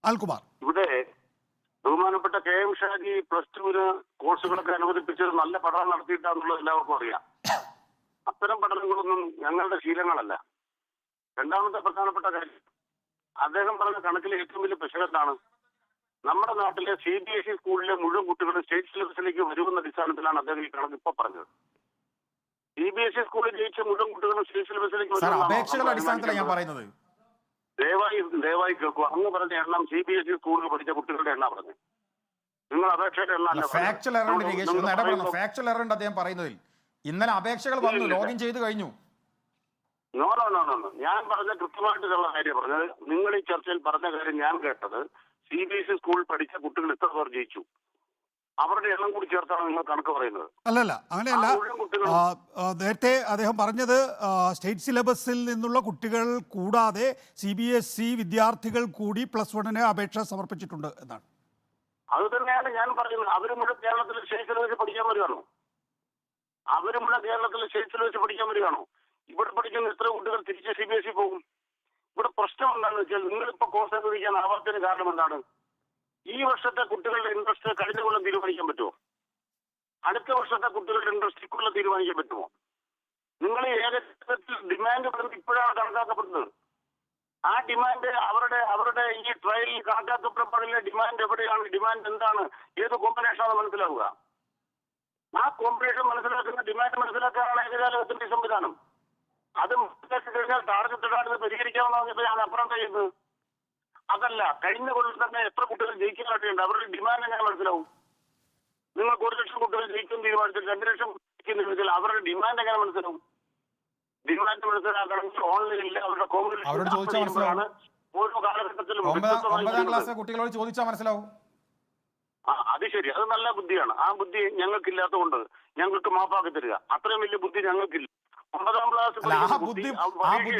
അൽകുമാർ, ഇവിടെ ബഹുമാനപ്പെട്ട KM ഷാജി +2 കോഴ്സുകളൊക്കെ അനുവദിപ്പിച്ചത് നല്ല പഠനം നടത്തിയിട്ടാന്നുള്ളത് എല്ലാവർക്കും അറിയാം. അത്തരം പഠനങ്ങളൊന്നും ഞങ്ങളുടെ ശീലങ്ങളല്ല. രണ്ടാമത്തെ പ്രധാനപ്പെട്ട കാര്യം, അദ്ദേഹം പറഞ്ഞ കണക്കിലെ ഏറ്റവും വലിയ പിശകെന്താണ്? നമ്മുടെ നാട്ടിലെ CBSE സ്കൂളിലെ മുഴുവൻ കുട്ടികളും സ്റ്റേറ്റ് സിലബസിലേക്ക് വരുമെന്ന അടിസ്ഥാനത്തിലാണ് അദ്ദേഹം ഈ കണക്ക് ഇപ്പൊ പറഞ്ഞത്. CBSE സ്കൂളിൽ ജയിച്ച മുഴുവൻ കുട്ടികളും സ്റ്റേറ്റ് സിലബസിലേക്ക് അപേക്ഷകളുടെ അടിസ്ഥാനത്തിലാണ് ഞാൻ പറയുന്നത്. ദയവായി കേൾക്കുക. അങ്ങ് പറഞ്ഞ എണ്ണം CBSE സ്കൂളിൽ പഠിച്ച കുട്ടികളുടെ എണ്ണം പറഞ്ഞു. നിങ്ങൾ അപേക്ഷയുടെ എണ്ണം ഫാക്ച്വൽ എറർ ഉണ്ട് അദ്ദേഹം പറയുന്നതിൽ. ഇന്നലെ അപേക്ഷകൾ വന്നു, ലോഗിൻ ചെയ്ത് കഴിഞ്ഞു. നോ. ഞാൻ പറഞ്ഞ കൃത്യമായിട്ടുള്ള കാര്യം പറഞ്ഞത്. നിങ്ങൾ ഈ ചർച്ചയിൽ പറഞ്ഞ കാര്യം ഞാൻ കേട്ടത് CBSE സ്കൂളിൽ പഠിച്ച കുട്ടികൾ ഇത്ര പേർ ജയിച്ചു, അവരുടെ എണ്ണം കൂടി ചേർത്താണ് നിങ്ങൾ കണക്ക് പറയുന്നത്. അല്ലല്ല, അങ്ങനെയല്ല. നേരത്തെ അദ്ദേഹം പറഞ്ഞത് സ്റ്റേറ്റ് സിലബസിൽ നിന്നുള്ള കുട്ടികൾ കൂടാതെ CBSE വിദ്യാർത്ഥികൾ കൂടി +1 അപേക്ഷ സമർപ്പിച്ചിട്ടുണ്ട് എന്നാണ്. അത് തന്നെയാണ് ഞാൻ പറയുന്നത്. അവരും കൂടെ കേരളത്തിൽ സ്റ്റേറ്റ് സിലബസ് പഠിക്കാൻ വരികയാണോ? അവരും കൂടെ കേരളത്തിൽ സ്റ്റേറ്റ് സിലബസ് പഠിക്കാൻ വരികയാണോ? ഇവിടെ പഠിക്കുന്ന എത്ര കുട്ടികൾ തിരിച്ച് CBSE പോകും? ഇവിടെ പ്രശ്നം എന്താണെന്ന് വെച്ചാൽ, നിങ്ങളിപ്പോ കോഴ്സ് അനുവദിക്കാൻ ആവാത്തതിന് കാരണം എന്താണ്? ഈ വർഷത്തെ കുട്ടികളുടെ ഇൻട്രസ്റ്റ് കഴിഞ്ഞ കൊല്ലം തീരുമാനിക്കാൻ പറ്റുമോ? അടുത്ത വർഷത്തെ കുട്ടികളുടെ ഇൻട്രസ്റ്റ് ഇക്കൊല്ലം തീരുമാനിക്കാൻ പറ്റുമോ? നിങ്ങൾ ഏകദേശത്തിൽ ഡിമാൻഡ് ഇപ്പോഴാണ് കണക്കാക്കപ്പെടുന്നത്. ആ ഡിമാൻഡ് അവരുടെ ഈ ട്രയലിൽ കണക്കാക്കപ്പെടപ്പെടുന്ന ഡിമാൻഡ് എവിടെയാണ്? ഡിമാൻഡ് എന്താണ്? ഏത് കോമ്പിനേഷനാണ് മനസ്സിലാവുക? ആ കോമ്പിനേഷൻ മനസ്സിലാക്കുന്ന ഡിമാൻഡ് മനസ്സിലാക്കാനാണ് ഏകജാലകത്തിന്റെ സംവിധാനം. അത് മനസ്സിലാക്കി കഴിഞ്ഞാൽ ടാർഗറ്റ് പരിഹരിക്കാമെന്ന് പറഞ്ഞപ്പോൾ ഞാൻ അപ്പുറം ചെയ്യുന്നത് അതല്ല. കഴിഞ്ഞ കൊല്ലം തന്നെ എത്ര കുട്ടികൾ ജയിക്കാനായിട്ടുണ്ട്? അവരുടെ ഡിമാൻഡ് എങ്ങനെ മനസ്സിലാവും? നിങ്ങൾക്ക് 1 ലക്ഷം കുട്ടികൾ ജയിക്കും തീരുമാനിച്ചിട്ട് 2 ലക്ഷം ജയിക്കുന്നെങ്കിൽ അവരുടെ ഡിമാൻഡ് എങ്ങനെ മനസ്സിലാവും? ഡിമാൻഡ് മനസ്സിലാക്കണമെങ്കിൽ ഓൺലൈനിൽ അവരുടെ കോമ്പറ്റീഷൻ ഓരോ കാലഘട്ടത്തിലും 9ാം ക്ലാസ് കുട്ടികളോട് ചോദിച്ചാൽ മനസ്സിലാവും. അത് ശരി, അത് നല്ല ബുദ്ധിയാണ്. ആ ബുദ്ധി ഞങ്ങൾക്കില്ലാത്തതുകൊണ്ട് ഞങ്ങൾക്ക് മാപ്പാക്കി തരിക. അത്രയും വലിയ ബുദ്ധി ഞങ്ങൾക്കില്ല. 9ാം ക്ലാസ്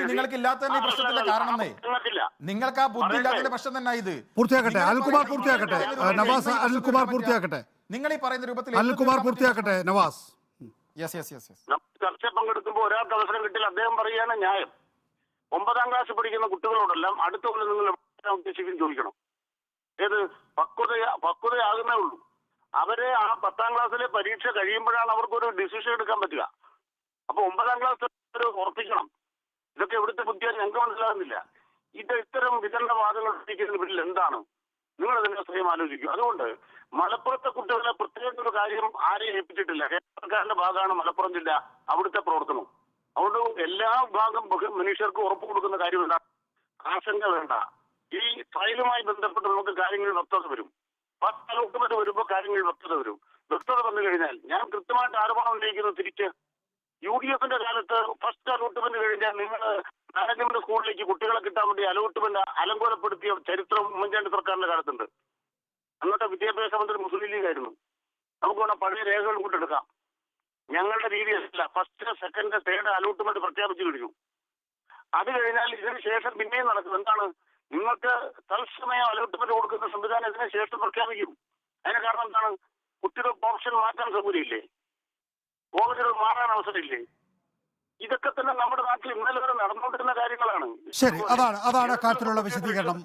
നിങ്ങൾക്ക് ഇല്ലാത്തതിന്റെ പ്രശ്നത്തിന്റെ കാരണം നിങ്ങൾക്ക് ആ ബുദ്ധി ഇല്ലാത്തതിന്റെ പ്രശ്നം തന്നെ ഇത്. പൂർത്തിയാക്കട്ടെ അനിൽകുമാർ, പൂർത്തിയാക്കട്ടെ നവാസ്. അനിൽകുമാർ പൂർത്തിയാക്കട്ടെ. നിങ്ങൾ ഈ പറയുന്ന രൂപത്തിൽ അനിൽകുമാർ പൂർത്തിയാക്കട്ടെ നവാസ്. ചർച്ച പങ്കെടുക്കുമ്പോൾ ഒരാൾക്ക് അവസരം കിട്ടില്ല. അദ്ദേഹം പറയുകയാണ് ന്യായം. 9ാം ക്ലാസ് പഠിക്കുന്ന കുട്ടികളോടെല്ലാം അടുത്ത കൊല്ലം നിങ്ങൾ ഉദ്ദേശിക്കും ചോദിക്കണം. ഏത് പക്വതയാകുന്നേ ഉള്ളൂ. അവരെ ആ 10ാം ക്ലാസ്സിലെ പരീക്ഷ കഴിയുമ്പോഴാണ് അവർക്കൊരു ഡിസിഷൻ എടുക്കാൻ പറ്റുക. അപ്പൊ 9ാം ക്ലാസ് ഉറപ്പിക്കണം. ഇതൊക്കെ എവിടുത്തെ ബുദ്ധിയാണ് ഞങ്ങൾക്ക് മനസ്സിലാകുന്നില്ല. ഇത്തരം വിതരണവാദങ്ങൾ ഉന്നയിക്കുന്ന വീട്ടിൽ എന്താണ്? നിങ്ങൾ അതിനെ സ്വയം ആലോചിക്കും. അതുകൊണ്ട് മലപ്പുറത്തെ കുട്ടികളെ പ്രത്യേക ഒരു കാര്യം ആരെയും ഏൽപ്പിച്ചിട്ടില്ല. കേരളക്കാരന്റെ ഭാഗമാണ് മലപ്പുറം ജില്ല, അവിടുത്തെ പ്രവർത്തനം. അതുകൊണ്ട് എല്ലാ ഭാഗം മനുഷ്യർക്ക് ഉറപ്പ് കൊടുക്കുന്ന കാര്യം എന്താണ്? ആശങ്ക വേണ്ട. ഈ ട്രയലുമായി ബന്ധപ്പെട്ട് നമുക്ക് കാര്യങ്ങൾ വ്യക്തത വരും. ഫസ്റ്റ് അലോട്ട്മെന്റ് വരുമ്പോൾ കാര്യങ്ങൾ വ്യക്തത വരും. വ്യക്തത വന്നു കഴിഞ്ഞാൽ ഞാൻ കൃത്യമായിട്ട് ആരോപണം ഉന്നയിക്കുന്നത് തിരിച്ച് UDFന്റെ കാലത്ത് ഫസ്റ്റ് അലോട്ട്മെന്റ് കഴിഞ്ഞാൽ നിങ്ങൾ മാനേജ്മെന്റ് സ്കൂളിലേക്ക് കുട്ടികളെ കിട്ടാൻ വേണ്ടി അലോട്ട്മെന്റ് അലങ്കോലപ്പെടുത്തിയ ചരിത്രം ഉമ്മൻചാണ്ടി സർക്കാരിന്റെ കാലത്തുണ്ട്. അന്നത്തെ വിദ്യാഭ്യാസ മന്ത്രി മുസ്ലിം ലീഗ് ആയിരുന്നു. നമുക്ക് വേണം പഴയ രേഖകൾ കൊണ്ടെടുക്കാം. ഞങ്ങളുടെ രീതിയല്ല. ഫസ്റ്റ്, സെക്കൻഡ്, തേർഡ് അലോട്ട്മെന്റ് പ്രഖ്യാപിച്ചു കഴിഞ്ഞു. അത് കഴിഞ്ഞാൽ ഇതിന് ശേഷം പിന്നെയും നടക്കും. എന്താണ്? നിങ്ങൾക്ക് തത്സമയം അലോട്ട്മെന്റ് കൊടുക്കുന്ന സംവിധാനം ഇതിന് ശേഷം പ്രഖ്യാപിക്കും. അതിന് കാരണം എന്താണ്? കുട്ടികൾക്ക് ഓപ്ഷൻ മാറ്റാൻ സൗകര്യമില്ലേ? കോളേജുകൾ മാറാൻ അവസരമില്ലേ? ഇതൊക്കെ തന്നെ നമ്മുടെ നാട്ടിൽ ഇന്നലെ വരെ നടന്നുകൊണ്ടിരുന്ന കാര്യങ്ങളാണ്. ശരി, അതാണ് കാര്യത്തിലുള്ള വിശദീകരണം.